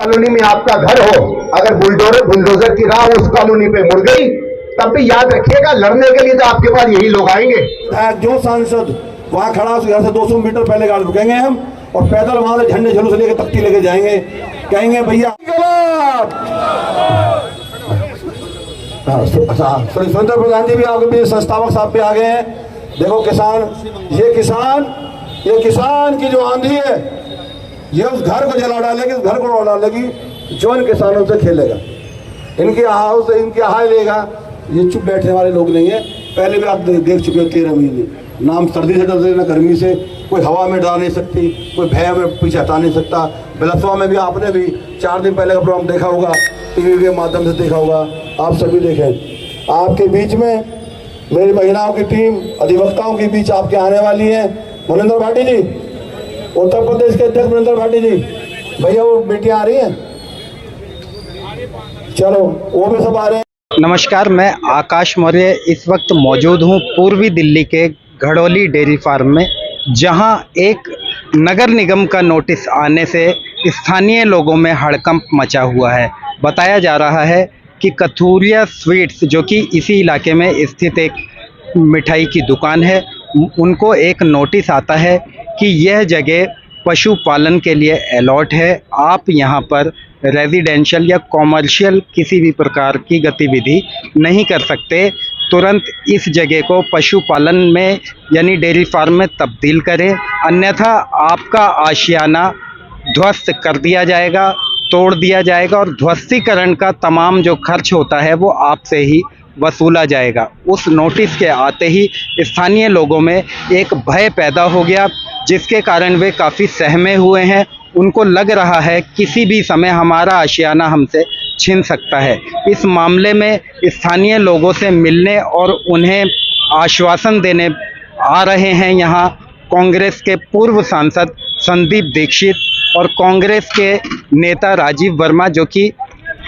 Colony में आपका घर हो, अगर बुलडोजर की राह उस कॉलोनी पे मुड़ गई, तब भी याद रखिएगा लड़ने के लिए तो आपके पास यही लोग आएंगे। जो सांसद वहां खड़ा उस घर से 200 मीटर पहले गाड़ी रुकेंगे हम और पैदल वहां से झंडे झुलूस लेके तख्ती लेके जाएंगे, कहेंगे भैया सुरेंद्र प्रधान जी भी आपके बीच संस्थापक साहब पे आ गए हैं। देखो ये किसान की जो आंधी है ये उस घर को जला डालेगी, उस घर को उड़ा डालेगी जो इन किसानों से खेलेगा, इनके हाउस इनके हाय लेगा। ये चुप बैठने वाले लोग नहीं है। पहले भी आप देख चुके हो 13 महीने, नाम सर्दी से डरते ना गर्मी से, कोई हवा में डरा नहीं सकती, कोई भय में पीछे हटा नहीं सकता। बिलसवा में भी आपने भी 4 दिन पहले का प्रोग्राम देखा होगा, टीवी के माध्यम से देखा होगा, आप सभी देखें। आपके बीच में मेरी महिलाओं की टीम अधिवक्ताओं के बीच आपके आने वाली है। मनिंदर भाटी जी, उत्तर प्रदेश के अध्यक्ष मनिंदर भाटी जी, भैया वो बेटियां आ रही हैं, चलो वो भी सब आ रहे हैं। नमस्कार, मैं आकाश मौर्य इस वक्त मौजूद हूं पूर्वी दिल्ली के घड़ोली डेयरी फार्म में, जहां एक नगर निगम का नोटिस आने से स्थानीय लोगों में हड़कंप मचा हुआ है। बताया जा रहा है कि कथूरिया स्वीट्स, जो कि इसी इलाके में स्थित एक मिठाई की दुकान है, उनको एक नोटिस आता है कि यह जगह पशुपालन के लिए अलॉट है, आप यहाँ पर रेजिडेंशियल या कॉमर्शियल किसी भी प्रकार की गतिविधि नहीं कर सकते। तुरंत इस जगह को पशुपालन में यानी डेयरी फार्म में तब्दील करें, अन्यथा आपका आशियाना ध्वस्त कर दिया जाएगा, तोड़ दिया जाएगा और ध्वस्तीकरण का तमाम जो खर्च होता है वो आपसे ही वसूला जाएगा। उस नोटिस के आते ही स्थानीय लोगों में एक भय पैदा हो गया, जिसके कारण वे काफ़ी सहमे हुए हैं। उनको लग रहा है किसी भी समय हमारा आशियाना हमसे छीन सकता है। इस मामले में स्थानीय लोगों से मिलने और उन्हें आश्वासन देने आ रहे हैं यहाँ कांग्रेस के पूर्व सांसद संदीप दीक्षित और कांग्रेस के नेता राजीव वर्मा, जो कि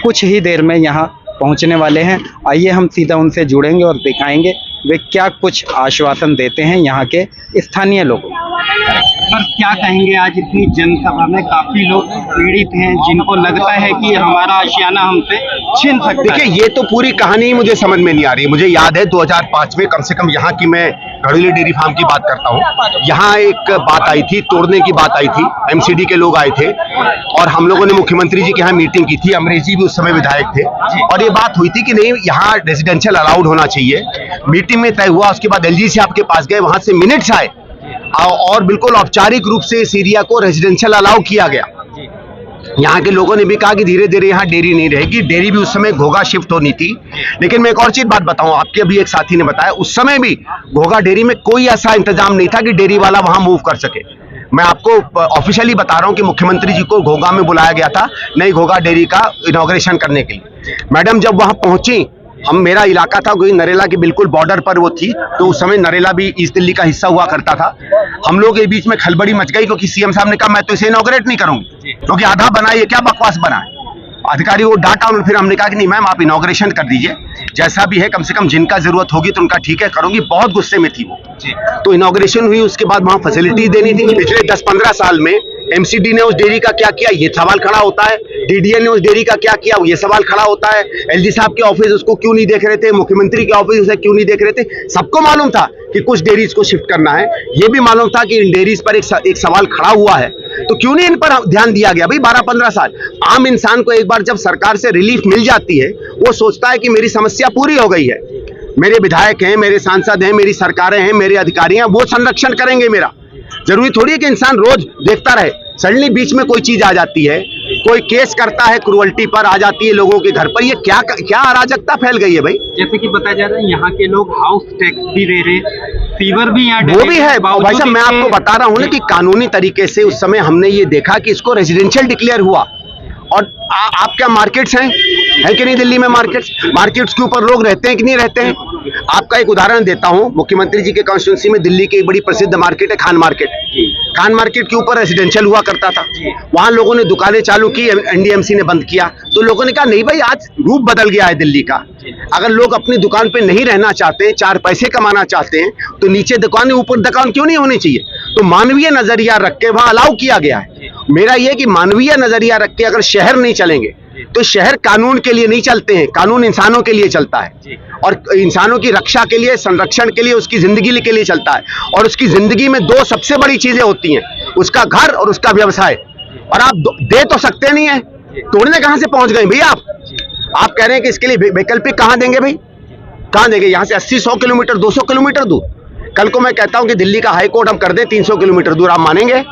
कुछ ही देर में यहाँ पहुँचने वाले हैं। आइए हम सीधा उनसे जुड़ेंगे और दिखाएंगे वे क्या कुछ आश्वासन देते हैं यहाँ के स्थानीय लोगों को। सर, क्या कहेंगे, आज इतनी जनसभा में काफी लोग पीड़ित हैं जिनको लगता है कि हमारा आशियाना हमसे छीन सकता है। देखिए, ये तो पूरी कहानी मुझे समझ में नहीं आ रही। मुझे याद है 2005 में कम से कम यहाँ की, मैं घड़ोली डेयरी फार्म की बात करता हूँ, यहाँ एक बात आई थी, तोड़ने की बात आई थी, एमसीडी के लोग आए थे और हम लोगों ने मुख्यमंत्री जी के यहाँ मीटिंग की थी। अमरीश जी भी उस समय विधायक थे और ये बात हुई थी कि नहीं, यहाँ रेजिडेंशियल अलाउड होना चाहिए। मीटिंग में तय हुआ, उसके बाद एलजी साहब के पास गए, वहां से मिनट्स आए और बिल्कुल औपचारिक रूप से इस एरिया को रेजिडेंशियल अलाउ किया गया। यहाँ के लोगों ने भी कहा कि धीरे धीरे यहाँ डेयरी नहीं रहेगी। डेयरी भी उस समय घोघा शिफ्ट होनी थी। लेकिन मैं एक और चीज बात बताऊं, आपके अभी एक साथी ने बताया, उस समय भी घोघा डेयरी में कोई ऐसा इंतजाम नहीं था कि डेयरी वाला वहां मूव कर सके। मैं आपको ऑफिशियली बता रहा हूं कि मुख्यमंत्री जी को घोघा में बुलाया गया था नई घोघा डेयरी का इनॉग्रेशन करने के लिए। मैडम जब वहां पहुंची, मेरा इलाका था कोई नरेला के बिल्कुल बॉर्डर पर वो थी, तो उस समय नरेला भी ईस्ट दिल्ली का हिस्सा हुआ करता था। हम लोग के बीच में खलबड़ी मच गई क्योंकि सीएम साहब ने कहा मैं तो इसे इनॉग्रेट नहीं करूंगी क्योंकि आधा बना, ये क्या बकवास बना है। अधिकारी वो डांटा और फिर हमने कहा कि नहीं मैम, आप इनॉग्रेशन कर दीजिए, जैसा भी है, कम से कम जिनका जरूरत होगी तो उनका ठीक है करूंगी। बहुत गुस्से में थी वो, तो इनॉग्रेशन हुई। उसके बाद वहां फैसिलिटी देनी थी। पिछले 10-15 साल में एमसीडी ने उस डेयरी का क्या किया, ये सवाल खड़ा होता है। डीडीए ने उस डेयरी का क्या किया, ये सवाल खड़ा होता है। एलजी साहब के ऑफिस उसको क्यों नहीं देख रहे थे, मुख्यमंत्री के ऑफिस उसे क्यों नहीं देख रहे थे। सबको मालूम था कि कुछ डेयरीज को शिफ्ट करना है। ये भी मालूम था कि इन डेयरीज पर एक सवाल खड़ा हुआ है, तो क्यों नहीं इन पर ध्यान दिया गया। भाई 12-15 साल, आम इंसान को एक बार जब सरकार से रिलीफ मिल जाती है, वो सोचता है कि मेरी समस्या पूरी हो गई है, मेरे विधायक हैं, मेरे सांसद हैं, मेरी सरकारें हैं, मेरे अधिकारी हैं, वो संरक्षण करेंगे मेरा। जरूरी थोड़ी है कि इंसान रोज देखता रहे। सडनली बीच में कोई चीज आ जाती है, कोई केस करता है, क्रुअल्टी पर आ जाती है लोगों के घर पर, ये क्या अराजकता फैल गई है भाई। जैसे कि बताया जा रहा है यहाँ के लोग हाउस टैक्स भी दे रहे, सीवर भी यहाँ वो भी है। भाई साहब, मैं आपको बता रहा हूँ ना कि कानूनी तरीके से उस समय हमने ये देखा कि इसको रेजिडेंशियल डिक्लेयर हुआ। और आप क्या मार्केट्स हैं कि नहीं दिल्ली में? मार्केट्स के ऊपर लोग रहते हैं कि नहीं रहते हैं? आपका एक उदाहरण देता हूं, मुख्यमंत्री जी के कॉन्स्टिट्यूंसी में दिल्ली की एक बड़ी प्रसिद्ध मार्केट है खान मार्केट। खान मार्केट के ऊपर रेजिडेंशियल हुआ करता था, वहां लोगों ने दुकानें चालू की, एनडीएमसी ने बंद किया। तो लोगों ने कहा नहीं भाई, आज रूप बदल गया है दिल्ली का। अगर लोग अपनी दुकान पे नहीं रहना चाहते, 4 पैसे कमाना चाहते हैं, तो नीचे दुकान, ऊपर दुकान क्यों नहीं होनी चाहिए? तो मानवीय नजरिया रख के वहां अलाउ किया गया है। मेरा यह कि मानवीय नजरिया रख के अगर शहर नहीं चलेंगे तो शहर कानून के लिए नहीं चलते हैं, कानून इंसानों के लिए चलता है और इंसानों की रक्षा के लिए, संरक्षण के लिए, उसकी जिंदगी के लिए चलता है। और उसकी जिंदगी में दो सबसे बड़ी चीजें होती हैं, उसका घर और उसका व्यवसाय। और आप दे तो सकते नहीं है, तोड़ने कहां से पहुंच गए भैया आप कह रहे हैं कि इसके लिए वैकल्पिक कहां देंगे भाई, कहां देंगे? यहां से 80-100 किलोमीटर, 200 किलोमीटर दूर। कल को मैं कहता हूं कि दिल्ली का हाई कोर्ट हम कर दें 300 किलोमीटर दूर, आप मानेंगे?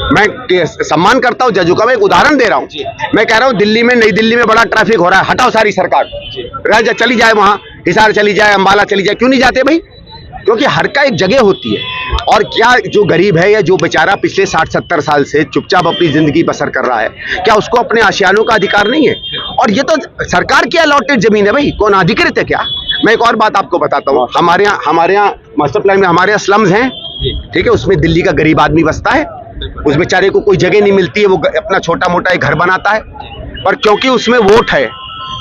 मैं सम्मान करता हूं जजों का, मैं एक उदाहरण दे रहा हूं। मैं कह रहा हूं दिल्ली में, नई दिल्ली में बड़ा ट्रैफिक हो रहा है, हटाओ सारी सरकार, चली जाए वहां, हिसार चली जाए, अंबाला चली जाए। क्यों नहीं जाते भाई? क्योंकि हर का एक जगह होती है। और क्या जो गरीब है या जो बेचारा पिछले 60-70 साल से चुपचाप अपनी जिंदगी बसर कर रहा है, क्या उसको अपने आशियानों का अधिकार नहीं है? और ये तो सरकार की अलॉटेड जमीन है भाई, कौन अधिकृत है क्या? मैं एक और बात आपको बताता हूँ, हमारे यहाँ मास्टर प्लान में हमारे यहाँ स्लम्स हैं, ठीक है, उसमें दिल्ली का गरीब आदमी बसता है, उस बेचारे को कोई जगह नहीं मिलती है, वो अपना छोटा मोटा एक घर बनाता है, पर क्योंकि उसमें वोट है,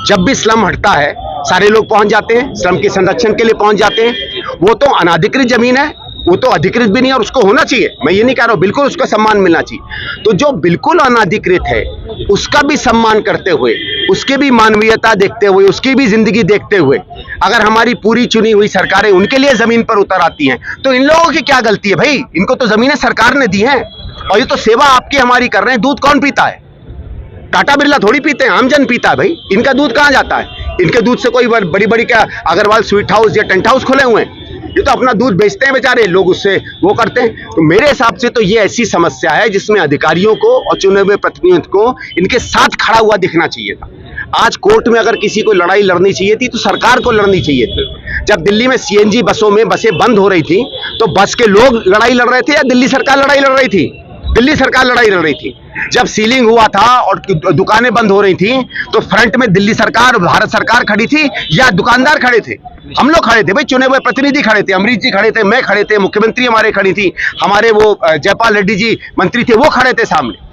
जब भी स्लम हटता है सारे लोग पहुंच जाते हैं, स्लम के संरक्षण के लिए पहुंच जाते हैं। वो तो अनाधिकृत जमीन है, वो तो अधिकृत भी नहीं है और उसको होना चाहिए, मैं ये नहीं कह रहा हूं, बिल्कुल उसका सम्मान मिलना चाहिए। तो जो बिल्कुल अनाधिकृत है उसका भी सम्मान करते हुए, उसके भी मानवीयता देखते हुए, उसकी भी जिंदगी देखते हुए अगर हमारी पूरी चुनी हुई सरकारें उनके लिए जमीन पर उतर आती हैं, तो इन लोगों की क्या गलती है भाई? इनको तो जमीनें सरकार ने दी हैं और ये तो सेवा आपकी हमारी कर रहे हैं। दूध कौन पीता है? टाटा बिरला थोड़ी पीते हैं, आमजन पीता है भाई। इनका दूध कहां जाता है? इनके दूध से कोई बड़ी बड़ी क्या अग्रवाल स्वीट हाउस या टेंट हाउस खोले हुए हैं? ये तो अपना दूध बेचते हैं बेचारे लोग, उससे वो करते हैं। तो मेरे हिसाब से तो ये ऐसी समस्या है जिसमें अधिकारियों को और चुने हुए प्रतिनिधियों को इनके साथ खड़ा हुआ दिखना चाहिए था। आज कोर्ट में अगर किसी को लड़ाई लड़नी चाहिए थी तो सरकार को लड़नी चाहिए थी। जब दिल्ली में सीएनजी बसों में बसें बंद हो रही थी तो बस के लोग लड़ाई लड़ रहे थे या दिल्ली सरकार लड़ाई लड़ रही थी? दिल्ली सरकार लड़ाई लड़ रही थी। जब सीलिंग हुआ था और दुकानें बंद हो रही थी तो फ्रंट में दिल्ली सरकार, भारत सरकार खड़ी थी या दुकानदार खड़े थे? हम लोग खड़े थे भाई, चुने हुए प्रतिनिधि खड़े थे, अमरीश जी खड़े थे, मैं खड़े थे, मुख्यमंत्री हमारे खड़ी थी, हमारे वो जयपाल रेड्डी जी मंत्री थे, वो खड़े थे सामने।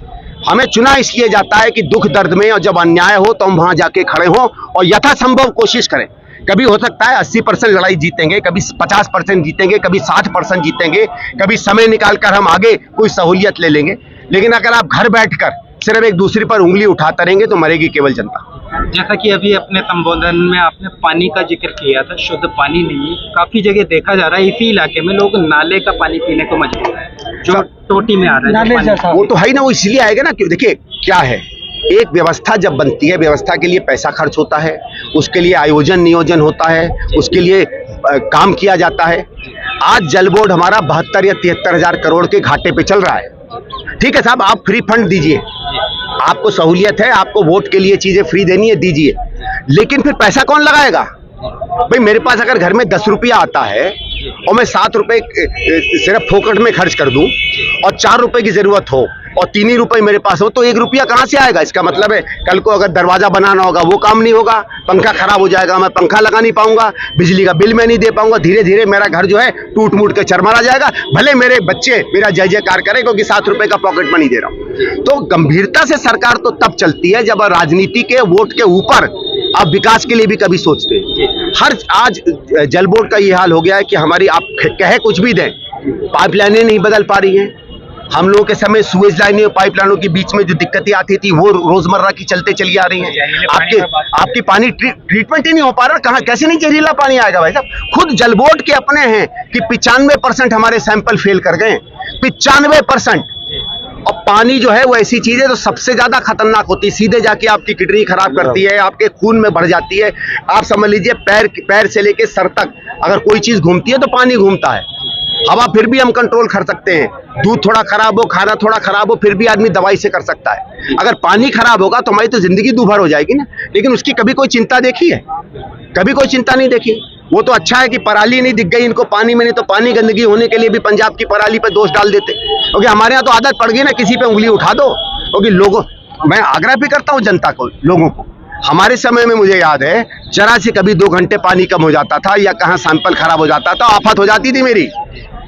हमें चुना इसलिए जाता है कि दुख दर्द में और जब अन्याय हो तो हम वहां जाके खड़े हों और यथासंभव कोशिश करें। कभी हो सकता है 80% लड़ाई जीतेंगे, कभी 50% जीतेंगे, कभी 60% जीतेंगे, कभी समय निकालकर हम आगे कोई सहूलियत ले लेंगे। लेकिन अगर आप घर बैठकर सिर्फ एक दूसरे पर उंगली उठाते रहेंगे तो मरेगी केवल जनता। जैसा कि अभी अपने संबोधन में आपने पानी का जिक्र किया था, शुद्ध पानी नहीं है। काफी जगह देखा जा रहा है इसी इलाके में लोग नाले का पानी पीने को मजबूर है, जो टोटी में आ रहा है। वो तो है ही ना, वो इसलिए आएगा ना। क्यों? देखिए क्या है, एक व्यवस्था जब बनती है, व्यवस्था के लिए पैसा खर्च होता है, उसके लिए आयोजन नियोजन होता है, उसके लिए काम किया जाता है। आज जल बोर्ड हमारा 72 या 73 हजार करोड़ के घाटे पे चल रहा है। ठीक है साहब, आप फ्री फंड दीजिए, आपको सहूलियत है, आपको वोट के लिए चीजें फ्री देनी है, दीजिए। लेकिन फिर पैसा कौन लगाएगा भाई? मेरे पास अगर घर में 10 रुपया आता है और मैं 7 रुपए सिर्फ फोकट में खर्च कर दूं और 4 रुपए की जरूरत हो और 3 ही रुपए मेरे पास हो, तो 1 रुपया कहां से आएगा? इसका मतलब है कल को अगर दरवाजा बनाना होगा वो काम नहीं होगा, पंखा खराब हो जाएगा, मैं पंखा लगा नहीं पाऊंगा, बिजली का बिल मैं नहीं दे पाऊंगा, धीरे धीरे मेरा घर जो है टूट मूट के चरमरा जाएगा। भले मेरे बच्चे मेरा जय जयकार करें क्योंकि 7 रुपए का पॉकेट मनी दे रहा हूं। तो गंभीरता से सरकार तो तब चलती है जब राजनीति के वोट के ऊपर आप विकास के लिए भी कभी सोचते हैं। आज जल बोर्ड का ये हाल हो गया है कि हमारी, आप कहे कुछ भी दें, पाइपलाइनें नहीं बदल पा रही हैं। हम लोगों के समय सुएज लाइनें और पाइपलाइनों के बीच में जो दिक्कतें आती थी वो रोजमर्रा की चलते चली आ रही हैं। आपके पानी ट्रीटमेंट ही नहीं हो पा रहा, कहां कैसे नहीं जहरीला पानी आएगा भाई साहब? खुद जल बोर्ड के अपने हैं कि 95% हमारे सैंपल फेल कर गए, 95%। और पानी जो है वो ऐसी चीज है जो सबसे ज्यादा खतरनाक होती है, सीधे जाके आपकी किडनी खराब करती है, आपके खून में बढ़ जाती है। आप समझ लीजिए पैर से लेके सर तक अगर कोई चीज घूमती है तो पानी घूमता है। हवा फिर भी हम कंट्रोल कर सकते हैं, दूध थोड़ा खराब हो, खाना थोड़ा खराब हो, फिर भी आदमी दवाई से कर सकता है। अगर पानी खराब होगा तो हमारी तो जिंदगी दूभर हो जाएगी ना। लेकिन उसकी कभी कोई चिंता देखी है? कभी कोई चिंता नहीं देखी। वो तो अच्छा है कि पराली नहीं दिख गई इनको पानी में, नहीं तो पानी गंदगी होने के लिए भी पंजाब की पराली पर दोष डाल देते। क्योंकि हमारे यहाँ तो आदत पड़ गई ना, किसी पे उंगली उठा दो। क्योंकि लोगों, मैं आग्रह भी करता हूँ जनता को, लोगों को, हमारे समय में मुझे याद है जरा से कभी 2 घंटे पानी कम हो जाता था या कहाँ सैंपल खराब हो जाता था, आफत हो जाती थी मेरी।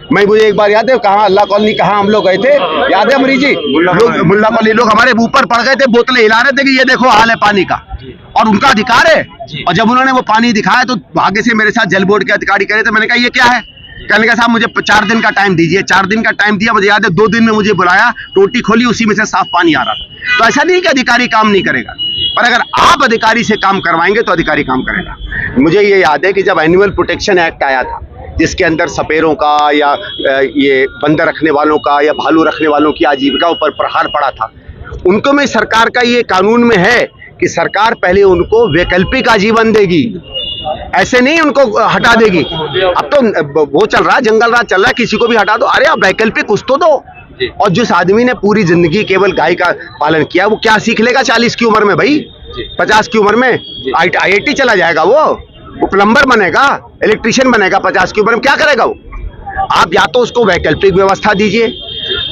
मुझे एक बार याद है, कहाँ अल्लाह कॉलोनी, कहाँ हम लोग गए थे, याद है अमरीश जी? मुल्ला कॉलोनी लोग हमारे ऊपर पड़ गए थे, बोतलें हिला रहे थे कि ये देखो हाल है पानी का, और उनका अधिकार है। और जब उन्होंने वो पानी दिखाया तो भाग्य से मेरे साथ जल बोर्ड के अधिकारी करे थे, मैंने कहा ये क्या है? कहने का साहब मुझे 4 दिन का टाइम दीजिए। 4 दिन का टाइम दिया, मुझे याद है 2 दिन में मुझे बुलाया, टोटी खोली, उसी में से साफ पानी आ रहा था। तो ऐसा नहीं कि अधिकारी काम नहीं करेगा, पर अगर आप अधिकारी से काम करवाएंगे तो अधिकारी काम करेगा। मुझे ये याद है कि जब एनिमल प्रोटेक्शन एक्ट आया था, जिसके अंदर सपेरों का या ये बंदर रखने वालों का या भालू रखने वालों की आजीविका ऊपर प्रहार पड़ा था, उनको में सरकार का ये कानून में है कि सरकार पहले उनको वैकल्पिक आजीवन देगी, ऐसे नहीं उनको हटा देगी। अब तो वो चल रहा है, जंगल राज चल रहा है, किसी को भी हटा दो, अरे आप वैकल्पिक कुछ तो दो। और जिस आदमी ने पूरी जिंदगी केवल गाय का पालन किया, वो क्या सीख लेगा 40 की उम्र में भाई, 50 की उम्र में IIT चला जाएगा, वो प्लम्बर बनेगा, इलेक्ट्रिशियन बनेगा 50 की उम्र में, क्या करेगा वो? आप या तो उसको वैकल्पिक व्यवस्था दीजिए,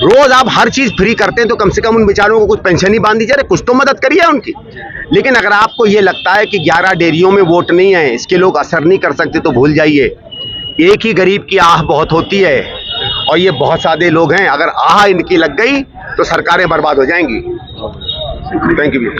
रोज आप हर चीज फ्री करते हैं तो कम से कम उन बेचारों को कुछ पेंशन ही बांध दीजिए, कुछ तो मदद करिए उनकी। लेकिन अगर आपको ये लगता है कि 11 डेयरियों में वोट नहीं है, इसके लोग असर नहीं कर सकते, तो भूल जाइए, एक ही गरीब की आह बहुत होती है और ये बहुत सादे लोग हैं, अगर आह इनकी लग गई तो सरकारें बर्बाद हो जाएंगी। Thank you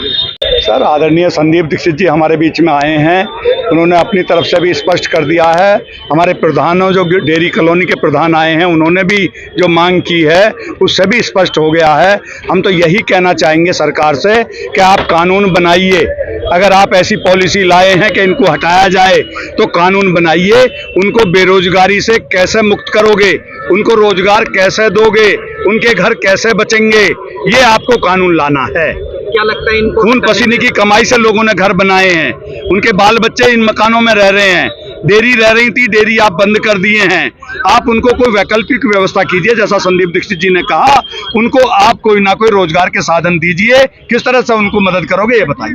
sir. आदरणीय संदीप दीक्षित जी हमारे बीच में आए हैं, उन्होंने अपनी तरफ से भी स्पष्ट कर दिया है। हमारे प्रधानों, जो डेयरी कॉलोनी के प्रधान आए हैं, उन्होंने भी जो मांग की है उससे भी स्पष्ट हो गया है। हम तो यही कहना चाहेंगे सरकार से कि आप कानून बनाइए, अगर आप ऐसी पॉलिसी लाए हैं कि इनको हटाया जाए तो कानून बनाइए। उनको बेरोजगारी से कैसे मुक्त करोगे, उनको रोजगार कैसे दोगे, उनके घर कैसे बचेंगे, ये आपको कानून लाना है। क्या लगता है इनको? खून पसीने की कमाई से लोगों ने घर बनाए हैं, उनके बाल बच्चे इन मकानों में रह रहे हैं। डेयरी रह रही थी, डेयरी आप बंद कर दिए हैं। आप उनको कोई वैकल्पिक व्यवस्था कीजिए, जैसा संदीप दीक्षित जी ने कहा, उनको आप कोई ना कोई रोजगार के साधन दीजिए। किस तरह से उनको मदद करोगे ये बताइए।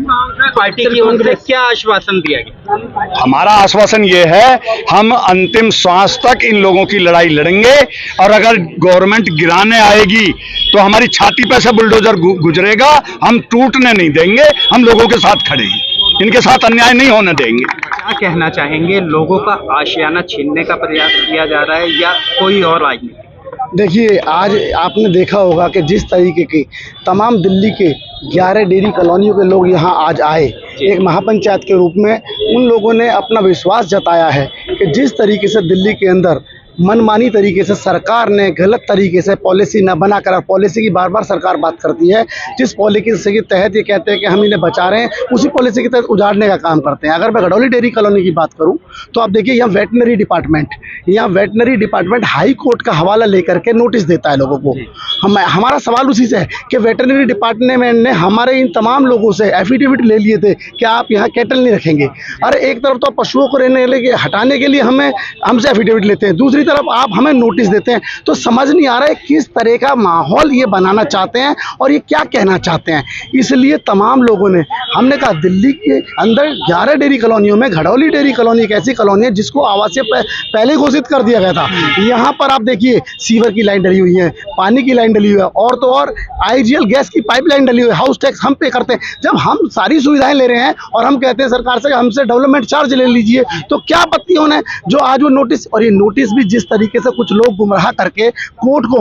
पार्टी की ओर से क्या आश्वासन दिया गया? हमारा आश्वासन ये है, हम अंतिम श्वास तक इन लोगों की लड़ाई लड़ेंगे और अगर गवर्नमेंट गिराने आएगी तो हमारी छाती पे से बुलडोजर गुजरेगा, हम टूटने नहीं देंगे, हम लोगों के साथ खड़े हैं, इनके साथ अन्याय नहीं होने देंगे। क्या कहना चाहेंगे? लोगों का आशियाना छीनने का प्रयास किया जा रहा है या कोई और राजनीति? देखिए, आज आपने देखा होगा कि जिस तरीके की तमाम दिल्ली के 11 डेयरी कॉलोनियों के लोग यहाँ आज आए, एक महापंचायत के रूप में उन लोगों ने अपना विश्वास जताया है कि जिस तरीके से दिल्ली के अंदर मनमानी तरीके से सरकार ने गलत तरीके से पॉलिसी न बनाकर, पॉलिसी की बार बार सरकार बात करती है, जिस पॉलिसी के तहत ये कहते हैं कि हम इन्हें बचा रहे हैं, उसी पॉलिसी के तहत उजाड़ने का काम करते हैं। अगर मैं घड़ौली डेयरी कॉलोनी की बात करूं तो आप देखिए, यहाँ वेटनरी डिपार्टमेंट हाई कोर्ट का हवाला लेकर के नोटिस देता है लोगों को। हमारा सवाल उसी से है कि वेटनरी डिपार्टमेंट ने हमारे इन तमाम लोगों से एफिडेविट ले लिए थे कि आप यहाँ कैटल नहीं रखेंगे। अरे एक तरफ तो पशुओं को हटाने के लिए हमसे एफिडेविट लेते हैं, दूसरी तरफ आप हमें नोटिस देते हैं। तो समझ नहीं आ रहा है किस तरह का माहौल ये बनाना चाहते हैं और ये क्या कहना चाहते हैं। इसलिए तमाम लोगों ने, हमने कहा, दिल्ली के अंदर 11 डेयरी कॉलोनियों में घड़ौली डेयरी कॉलोनी एक ऐसी कॉलोनी है जिसको आवासीय पहले घोषित कर दिया गया था। यहाँ पर आप देखिए, सीवर की लाइन डली हुई है, पानी की लाइन डली हुई है, और तो और IGL गैस की पाइपलाइन डली हुई है, हाउस टैक्स हम पे करते हैं। जब हम सारी सुविधाएं ले रहे हैं और हम कहते हैं सरकार से हमसे डेवलपमेंट चार्ज ले लीजिए, तो क्या आपत्ति होने जो आज वो नोटिस, और ये नोटिस भी जिस तरीके से कुछ लोग गुमराह करके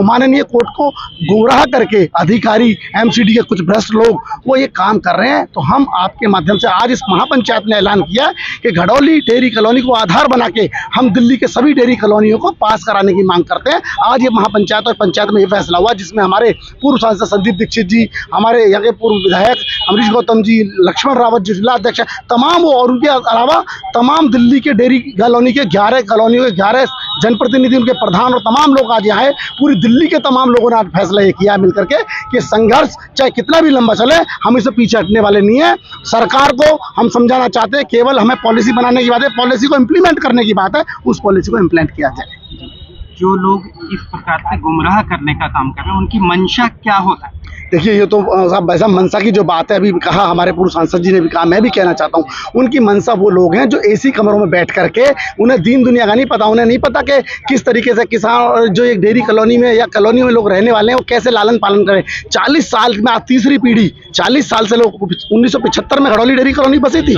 माननीय कोर्ट को गुमराह करके, अधिकारी MCD के कुछ भ्रष्ट लोग वो ये काम कर रहे हैं। तो हम आपके माध्यम से आज इस महापंचायत ने ऐलान किया कि घड़ौली डेयरी कॉलोनी को आधार बना के हम दिल्ली के सभी डेयरी कॉलोनियों को पास कराने की मांग करते हैं। आज ये महापंचायत और पंचायत में ये फैसला हुआ, जिसमें हमारे पूर्व सांसद संदीप दीक्षित जी, हमारे यहाँ के पूर्व विधायक अमरीश गौतम जी, लक्ष्मण रावत जी जिला अध्यक्ष, तमाम वो, और उनके अलावा तमाम दिल्ली के डेयरी कॉलोनी के 11 कॉलोनियों के 11 जनप्रतिनिधि, उनके प्रधान और तमाम लोग आज यहाँ आए। पूरी दिल्ली के तमाम लोगों ने आज फैसला ये किया मिलकर के कि संघर्ष चाहे कितना भी लंबा चले, हम इसे पीछे हटने वाले नहीं है। सरकार को हम समझाना चाहते हैं, केवल हमें पॉलिसी बनाने की बात है, पॉलिसी को इम्प्लीमेंट करने की बात है, उस पॉलिसी को इम्प्लीमेंट किया जाए। जो लोग इस प्रकार से गुमराह करने का काम कर रहे हैं, उनकी मंशा क्या होता है? देखिए, ये तो साहब वैसा मनसा की जो बात है, अभी कहा हमारे पूर्व सांसद जी ने भी कहा, मैं भी कहना चाहता हूँ, उनकी मनसा वो लोग हैं जो AC कमरों में बैठ करके, उन्हें दीन दुनिया का नहीं पता, उन्हें नहीं पता कि किस तरीके से किसान जो एक डेयरी कॉलोनी में या कॉलोनी में लोग रहने वाले हैं वो कैसे लालन पालन करें। 40 साल में आज तीसरी पीढ़ी, 40 साल से लोग, 1975 में घड़ौली डेयरी कॉलोनी बसी थी,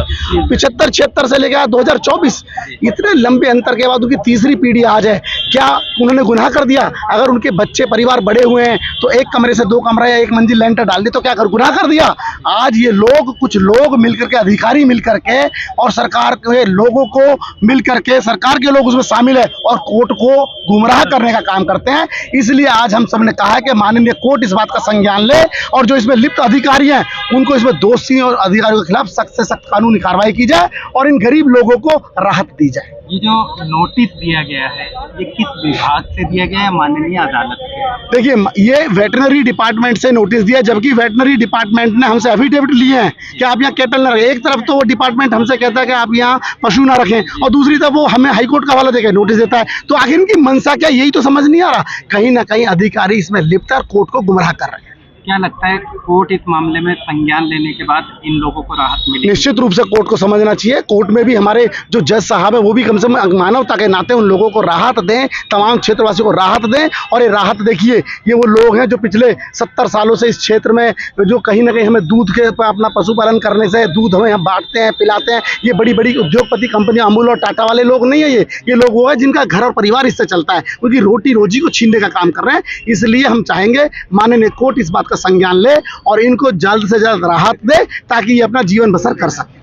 75-76 से लेकर 2024, इतने लंबे अंतर के बाद उनकी तीसरी पीढ़ी आज है। क्या उन्होंने गुनाह कर दिया? अगर उनके बच्चे परिवार बड़े हुए हैं तो एक कमरे से 2 कमरा या 1 मंजिल लेंटर डाल दी तो क्या गुनाह कर दिया? आज ये लोग, कुछ लोग मिलकर के, अधिकारी मिलकर के और सरकार के लोगों को मिलकर के, सरकार के लोग उसमें शामिल है और कोर्ट को गुमराह करने का काम करते हैं। इसलिए आज हम सब ने कहा है कि माननीय कोर्ट इस बात का संज्ञान ले और जो इसमें लिप्त अधिकारी हैं उनको इसमें दोषी और अधिकारियों के खिलाफ सख्त से सख्त कानूनी कार्रवाई की जाए और इन गरीब लोगों को राहत दी जाए। ये जो नोटिस दिया गया है ये किस विभाग से दिया गया है? माननीय अदालत से। देखिए, ये वेटनरी डिपार्टमेंट से नोटिस दिया, जबकि वेटनरी डिपार्टमेंट ने हमसे एफिडेविट लिए हैं कि आप यहाँ कैटल न रखें। एक तरफ तो वो डिपार्टमेंट हमसे कहता है कि आप यहाँ पशु ना रखें और दूसरी तरफ वो हमें हाईकोर्ट का हवाला देकर नोटिस देता है। तो आखिर इनकी मंशा क्या, यही तो समझ नहीं आ रहा। कहीं ना कहीं अधिकारी इसमें लिप्त है और कोर्ट को गुमराह कर रहे हैं। क्या लगता है कोर्ट इस मामले में संज्ञान लेने के बाद इन लोगों को राहत मिलेगी? निश्चित रूप से कोर्ट को समझना चाहिए। कोर्ट में भी हमारे जो जज साहब है वो भी कम से कम मानवता के नाते उन लोगों को राहत दें, तमाम क्षेत्रवासियों को राहत दें। और ये राहत देखिए, ये वो लोग हैं जो पिछले 70 सालों से इस क्षेत्र में जो कहीं ना कहीं हमें दूध के अपना पशुपालन करने से दूध हमें हम बांटते हैं, पिलाते हैं। ये बड़ी बड़ी उद्योगपति कंपनियां, अमूल और टाटा वाले लोग नहीं है। ये लोग वो है जिनका घर और परिवार इससे चलता है, उनकी रोटी रोजी को छीनने का काम कर रहे हैं। इसलिए हम चाहेंगे माननीय कोर्ट इस बात का संज्ञान ले और इनको जल्द से जल्द राहत दे ताकि ये अपना जीवन बसर कर सके।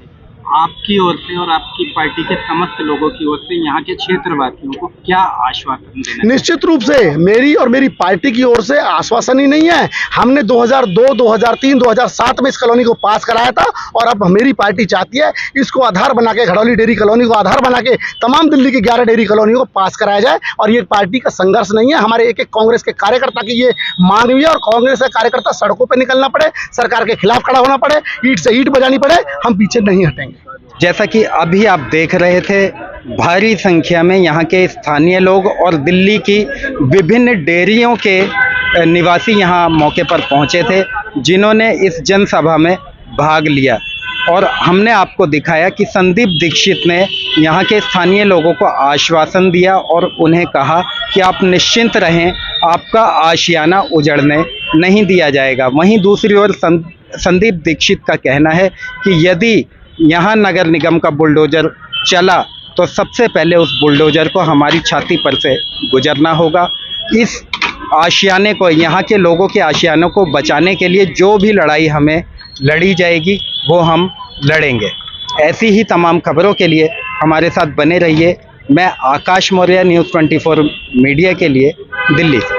आपकी ओर से और आपकी पार्टी के समस्त लोगों की ओर से यहाँ के क्षेत्रवासियों को क्या आश्वासन देना है? निश्चित रूप से मेरी और मेरी पार्टी की ओर से आश्वासन ही नहीं है। हमने 2002, 2003, 2007 में इस कॉलोनी को पास कराया था और अब मेरी पार्टी चाहती है इसको आधार बना के, घड़ौली डेयरी कॉलोनी को आधार बना के तमाम दिल्ली की 11 डेयरी कॉलोनियों को पास कराया जाए। और ये पार्टी का संघर्ष नहीं है, हमारे एक एक कांग्रेस के कार्यकर्ता की ये मांग भी है। और कांग्रेस के कार्यकर्ता सड़कों पर निकलना पड़े, सरकार के खिलाफ खड़ा होना पड़े, ईंट से ईंट बजानी पड़े, हम पीछे नहीं हटेंगे। जैसा कि अभी आप देख रहे थे, भारी संख्या में यहाँ के स्थानीय लोग और दिल्ली की विभिन्न डेयरियों के निवासी यहाँ मौके पर पहुँचे थे, जिन्होंने इस जनसभा में भाग लिया। और हमने आपको दिखाया कि संदीप दीक्षित ने यहाँ के स्थानीय लोगों को आश्वासन दिया और उन्हें कहा कि आप निश्चिंत रहें, आपका आशियाना उजड़ने नहीं दिया जाएगा। वहीं दूसरी ओर संदीप दीक्षित का कहना है कि यदि यहाँ नगर निगम का बुलडोजर चला तो सबसे पहले उस बुलडोजर को हमारी छाती पर से गुजरना होगा। इस आशियाने को, यहाँ के लोगों के आशियानों को बचाने के लिए जो भी लड़ाई हमें लड़ी जाएगी वो हम लड़ेंगे। ऐसी ही तमाम खबरों के लिए हमारे साथ बने रहिए। मैं आकाश मौर्य, न्यूज़ 24 मीडिया के लिए, दिल्ली से।